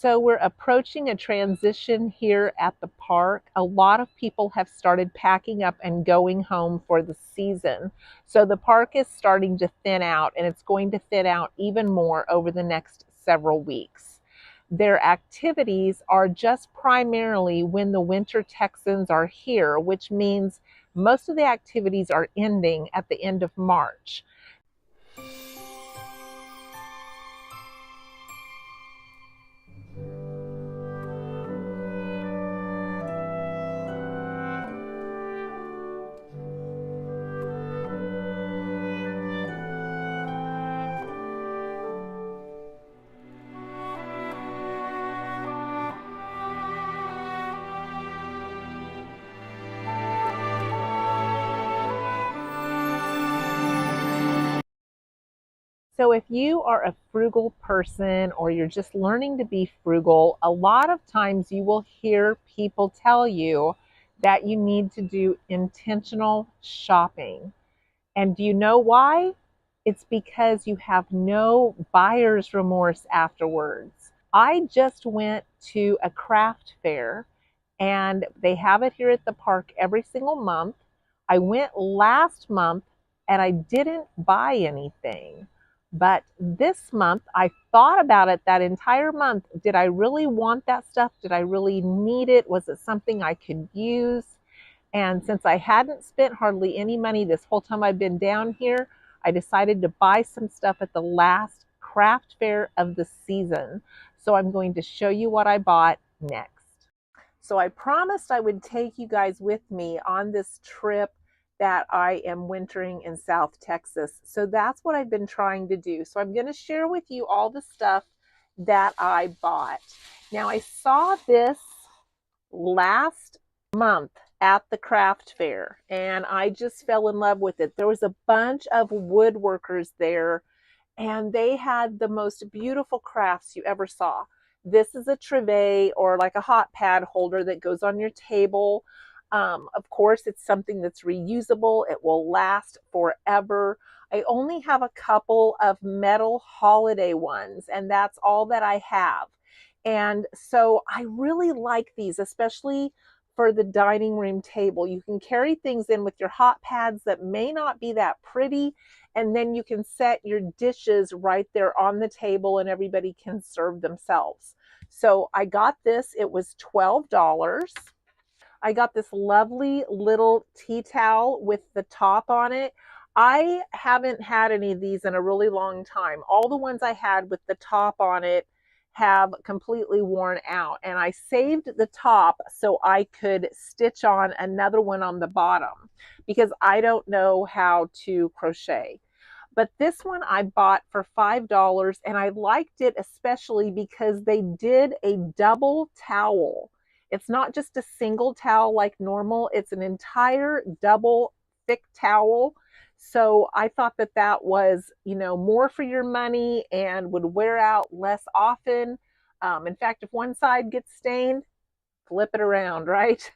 So we're approaching a transition here at the park. A lot of people have started packing up and going home for the season. So the park is starting to thin out, and it's going to thin out even more over the next several weeks. Their activities are just primarily when the winter Texans are here, which means most of the activities are ending at the end of March. So if you are a frugal person or you're just learning to be frugal, a lot of times you will hear people tell you that you need to do intentional shopping. And do you know why? It's because you have no buyer's remorse afterwards. I just went to a craft fair, and they have it here at the park every single month. I went last month and I didn't buy anything. But this month, I thought about it that entire month. Did I really want that stuff? Did I really need it? Was it something I could use? And since I hadn't spent hardly any money this whole time I've been down here, I decided to buy some stuff at the last craft fair of the season. So I'm going to show you what I bought next. So I promised I would take you guys with me on this trip that I am wintering in South Texas. So that's what I've been trying to do. So I'm going to share with you all the stuff that I bought. Now I saw this last month at the craft fair and I just fell in love with it. There was a bunch of woodworkers there and they had the most beautiful crafts you ever saw. This is a trivet or like a hot pad holder that goes on your table. Of course, it's something that's reusable. It will last forever. I only have a couple of metal holiday ones, and that's all that I have. And so I really like these, especially for the dining room table. You can carry things in with your hot pads that may not be that pretty, and then you can set your dishes right there on the table and everybody can serve themselves. So I got this. It was $12. I got this lovely little tea towel with the top on it. I haven't had any of these in a really long time. All the ones I had with the top on it have completely worn out, and I saved the top so I could stitch on another one on the bottom because I don't know how to crochet. But this one I bought for $5, and I liked it especially because they did a double towel. It's not just a single towel like normal, it's an entire double thick towel. So I thought that that was, more for your money and would wear out less often. In fact, if one side gets stained, flip it around, right?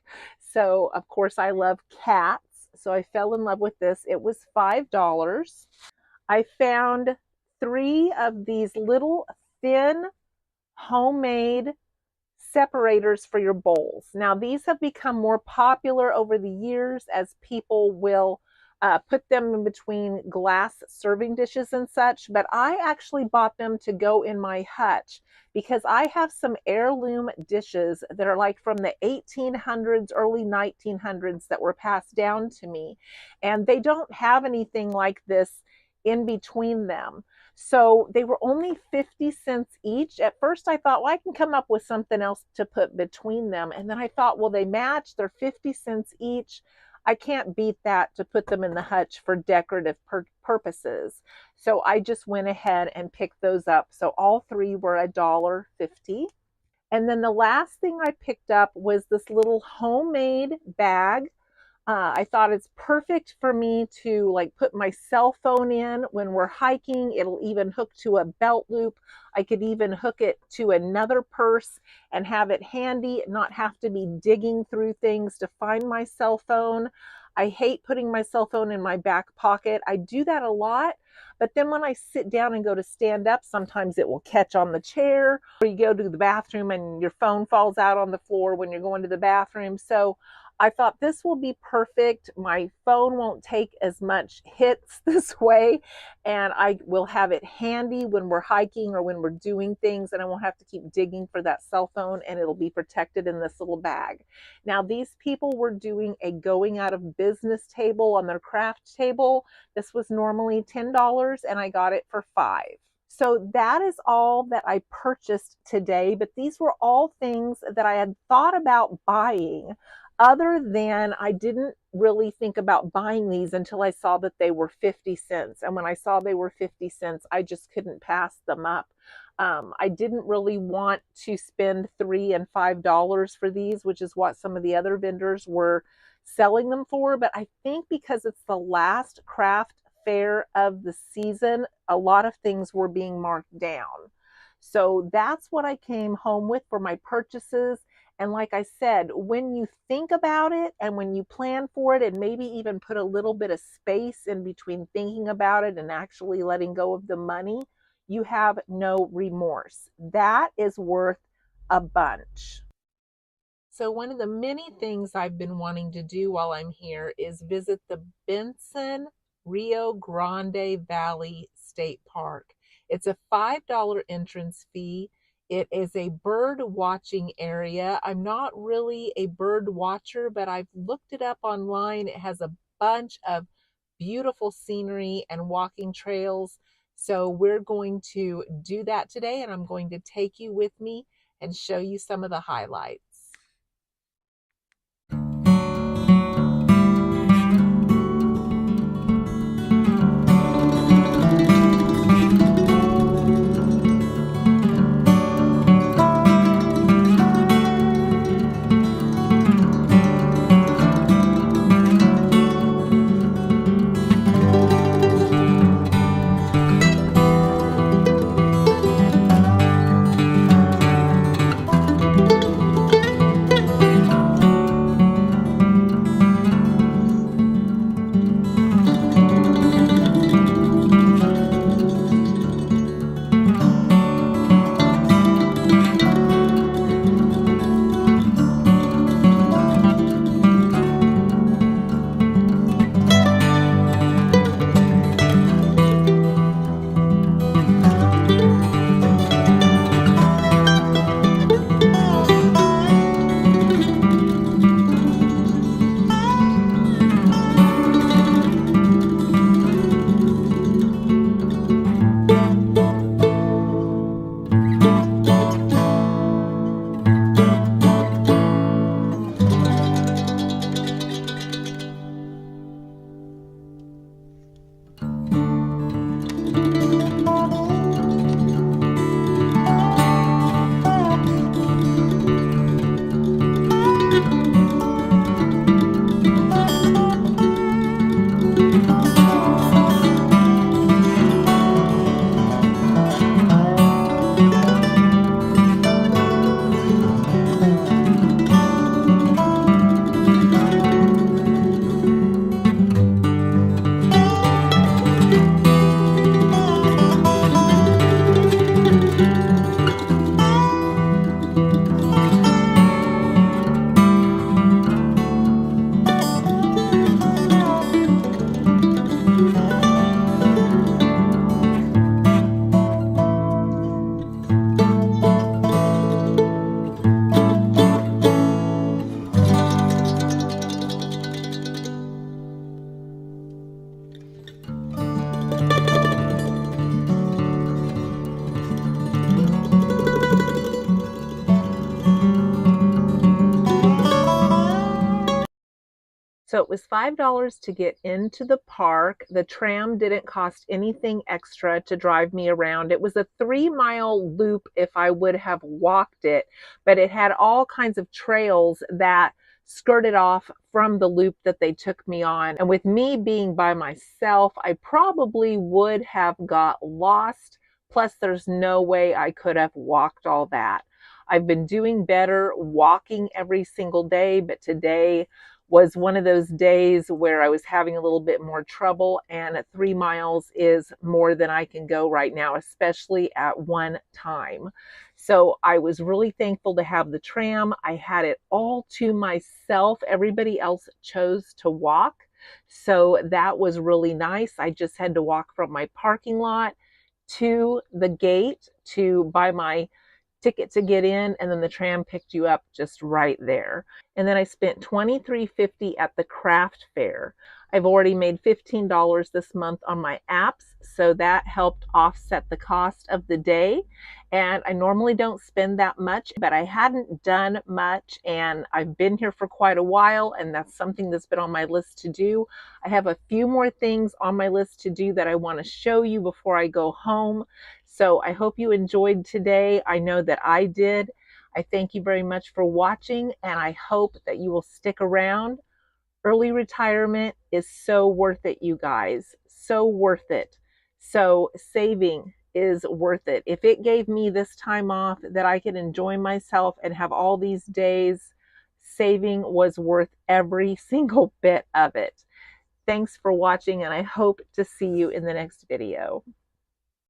So, of course, I love cats. So I fell in love with this. It was $5. I found 3 of these little thin homemade separators for your bowls. Now, these have become more popular over the years as people will put them in between glass serving dishes and such, but I actually bought them to go in my hutch because I have some heirloom dishes that are like from the 1800s, early 1900s that were passed down to me, and they don't have anything like this in between them. So they were only 50 cents each. At first I thought, well, I can come up with something else to put between them. And then I thought, well, they match. They're 50 cents each. I can't beat that to put them in the hutch for decorative purposes. So I just went ahead and picked those up. So all 3 were $1.50. And then the last thing I picked up was this little homemade bag. I thought it's perfect for me to like put my cell phone in when we're hiking. It'll even hook to a belt loop. I could even hook it to another purse and have it handy, not have to be digging through things to find my cell phone. I hate putting my cell phone in my back pocket. I do that a lot, but then when I sit down and go to stand up, sometimes it will catch on the chair, or you go to the bathroom and your phone falls out on the floor when you're going to the bathroom. So I thought this will be perfect. My phone won't take as much hits this way, and I will have it handy when we're hiking or when we're doing things, and I won't have to keep digging for that cell phone, and it'll be protected in this little bag. Now, these people were doing a going out of business table on their craft table. This was normally $10, and I got it for $5. So that is all that I purchased today, but these were all things that I had thought about buying, other than I didn't really think about buying these until I saw that they were 50 cents. And when I saw they were 50 cents, I just couldn't pass them up. I didn't really want to spend $3 and $5 for these, which is what some of the other vendors were selling them for. But I think because it's the last craft fair of the season, a lot of things were being marked down. So that's what I came home with for my purchases. And like I said, when you think about it and when you plan for it and maybe even put a little bit of space in between thinking about it and actually letting go of the money, you have no remorse. That is worth a bunch. So one of the many things I've been wanting to do while I'm here is visit the Benson Rio Grande Valley State Park. It's a $5 entrance fee. It is a bird watching area. I'm not really a bird watcher, but I've looked it up online. It has a bunch of beautiful scenery and walking trails. So we're going to do that today, and I'm going to take you with me and show you some of the highlights. So it was $5 to get into the park. The tram didn't cost anything extra to drive me around. It was a 3-mile loop if I would have walked it, but it had all kinds of trails that skirted off from the loop that they took me on. And with me being by myself, I probably would have got lost. Plus, there's no way I could have walked all that. I've been doing better walking every single day, but today was one of those days where I was having a little bit more trouble, and 3 miles is more than I can go right now, especially at one time. So I was really thankful to have the tram. I had it all to myself. Everybody else chose to walk. So that was really nice. I just had to walk from my parking lot to the gate to buy my ticket to get in, and then the tram picked you up just right there. And then I spent $23.50 at the craft fair. I've already made $15 this month on my apps, so that helped offset the cost of the day. And I normally don't spend that much, but I hadn't done much, and I've been here for quite a while, and that's something that's been on my list to do. I have a few more things on my list to do that I want to show you before I go home. So I hope you enjoyed today. I know that I did. I thank you very much for watching, and I hope that you will stick around. Early retirement is so worth it, you guys. So worth it. So saving is worth it. If it gave me this time off that I could enjoy myself and have all these days, saving was worth every single bit of it. Thanks for watching, and I hope to see you in the next video.